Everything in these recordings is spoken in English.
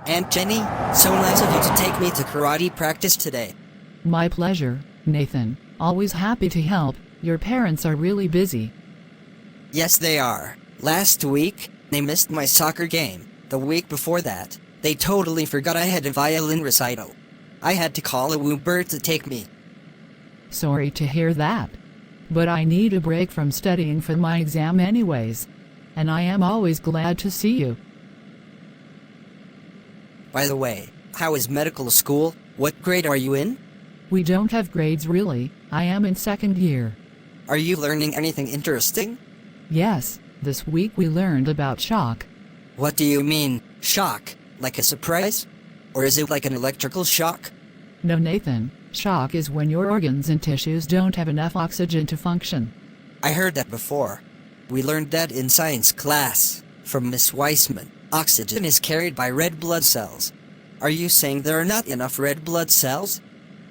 Aunt Jenny, so nice of you to take me to karate practice today. My pleasure, Nathan. Always happy to help. Your parents are really busy. Yes, they are. Last week, they missed my soccer game. The week before that, they totally forgot I had a violin recital. I had to call a Uber to take me. Sorry to hear that. But I need a break from studying for my exam anyways. And I am always glad to see you. By the way, how is medical school? What grade are you in? We don't have grades really. I am in second year. Are you learning anything interesting? Yes, this week we learned about shock. What do you mean, shock? Like a surprise? Or is it like an electrical shock? No, Nathan. Shock is when your organs and tissues don't have enough oxygen to function. I heard that before. We learned that in science class, from Miss Weissman. Oxygen is carried by red blood cells. Are you saying there are not enough red blood cells?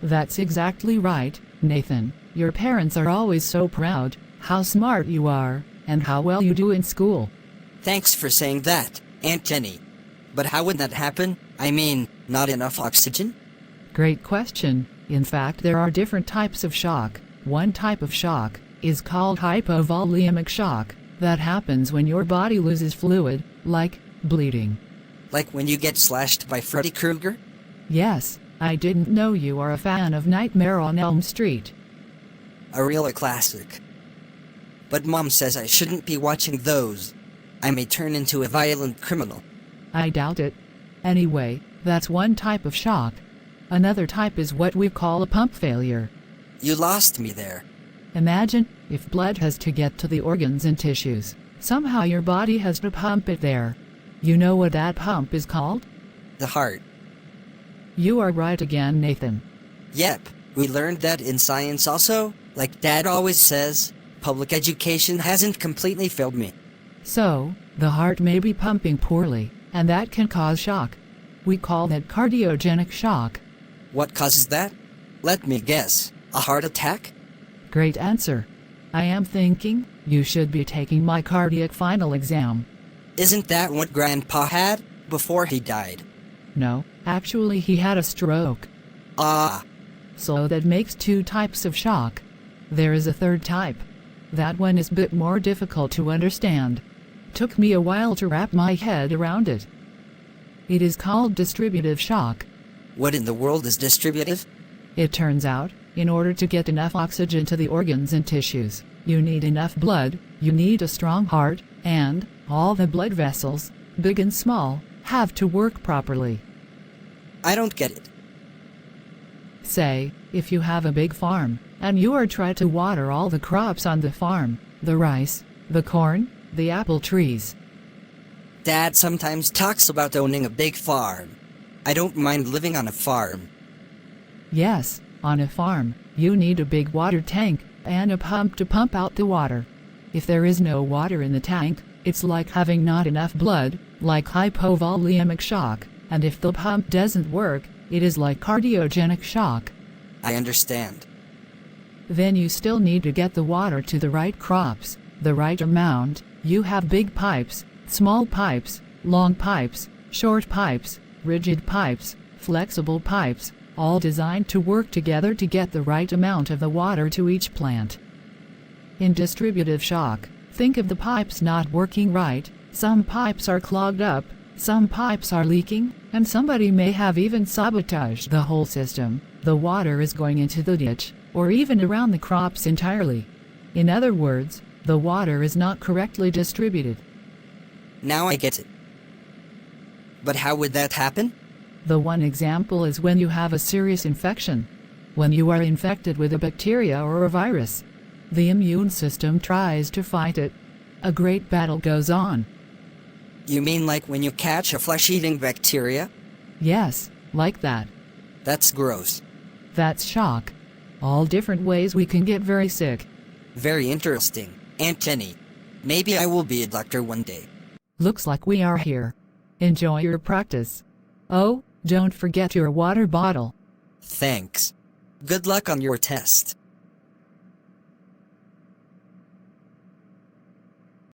That's exactly right, Nathan. Your parents are always so proud, how smart you are, and how well you do in school. Thanks for saying that, Aunt Jenny. But how would that happen? I mean, not enough oxygen? Great question. In fact, there are different types of shock. One type of shock is called hypovolemic shock. That happens when your body loses fluid, like bleeding. Like when you get slashed by Freddy Krueger? Yes, I didn't know you are a fan of Nightmare on Elm Street. A real classic. But Mom says I shouldn't be watching those. I may turn into a violent criminal. I doubt it. Anyway, that's one type of shock. Another type is what we call a pump failure. You lost me there. Imagine if blood has to get to the organs and tissues. Somehow your body has to pump it there. You know what that pump is called? The heart. You are right again, Nathan. Yep, we learned that in science also. Like Dad always says, public education hasn't completely failed me. So, the heart may be pumping poorly, and that can cause shock. We call that cardiogenic shock. What causes that? Let me guess. A heart attack? Great answer. I am thinking you should be taking my cardiac final exam. Isn't that what Grandpa had before he died? No, actually he had a stroke. Ah. So that makes two types of shock. There is a third type. That one is a bit more difficult to understand. Took me a while to wrap my head around it. It is called distributive shock. What in the world is distributive? It turns out, in order to get enough oxygen to the organs and tissues, you need enough blood, you need a strong heart, and all the blood vessels, big and small, have to work properly. I don't get it. Say, if you have a big farm, and you are trying to water all the crops on the farm, the rice, the corn, the apple trees. Dad sometimes talks about owning a big farm. I don't mind living on a farm. Yes, on a farm, you need a big water tank and a pump to pump out the water. If there is no water in the tank, it's like having not enough blood, like hypovolemic shock, and if the pump doesn't work, it is like cardiogenic shock. I understand. Then you still need to get the water to the right crops, the right amount. You have big pipes, small pipes, long pipes, short pipes, rigid pipes, flexible pipes, all designed to work together to get the right amount of the water to each plant. In distributive shock, think of the pipes not working right. Some pipes are clogged up, some pipes are leaking, and somebody may have even sabotaged the whole system. The water is going into the ditch, or even around the crops entirely. In other words, the water is not correctly distributed. Now I get it. But how would that happen? The one example is when you have a serious infection. When you are infected with a bacteria or a virus, the immune system tries to fight it. A great battle goes on. You mean like when you catch a flesh-eating bacteria? Yes, like that. That's gross. That's shock. All different ways we can get very sick. Very interesting, Aunt Jenny. Maybe I will be a doctor one day. Looks like we are here. Enjoy your practice. Oh, don't forget your water bottle. Thanks. Good luck on your test.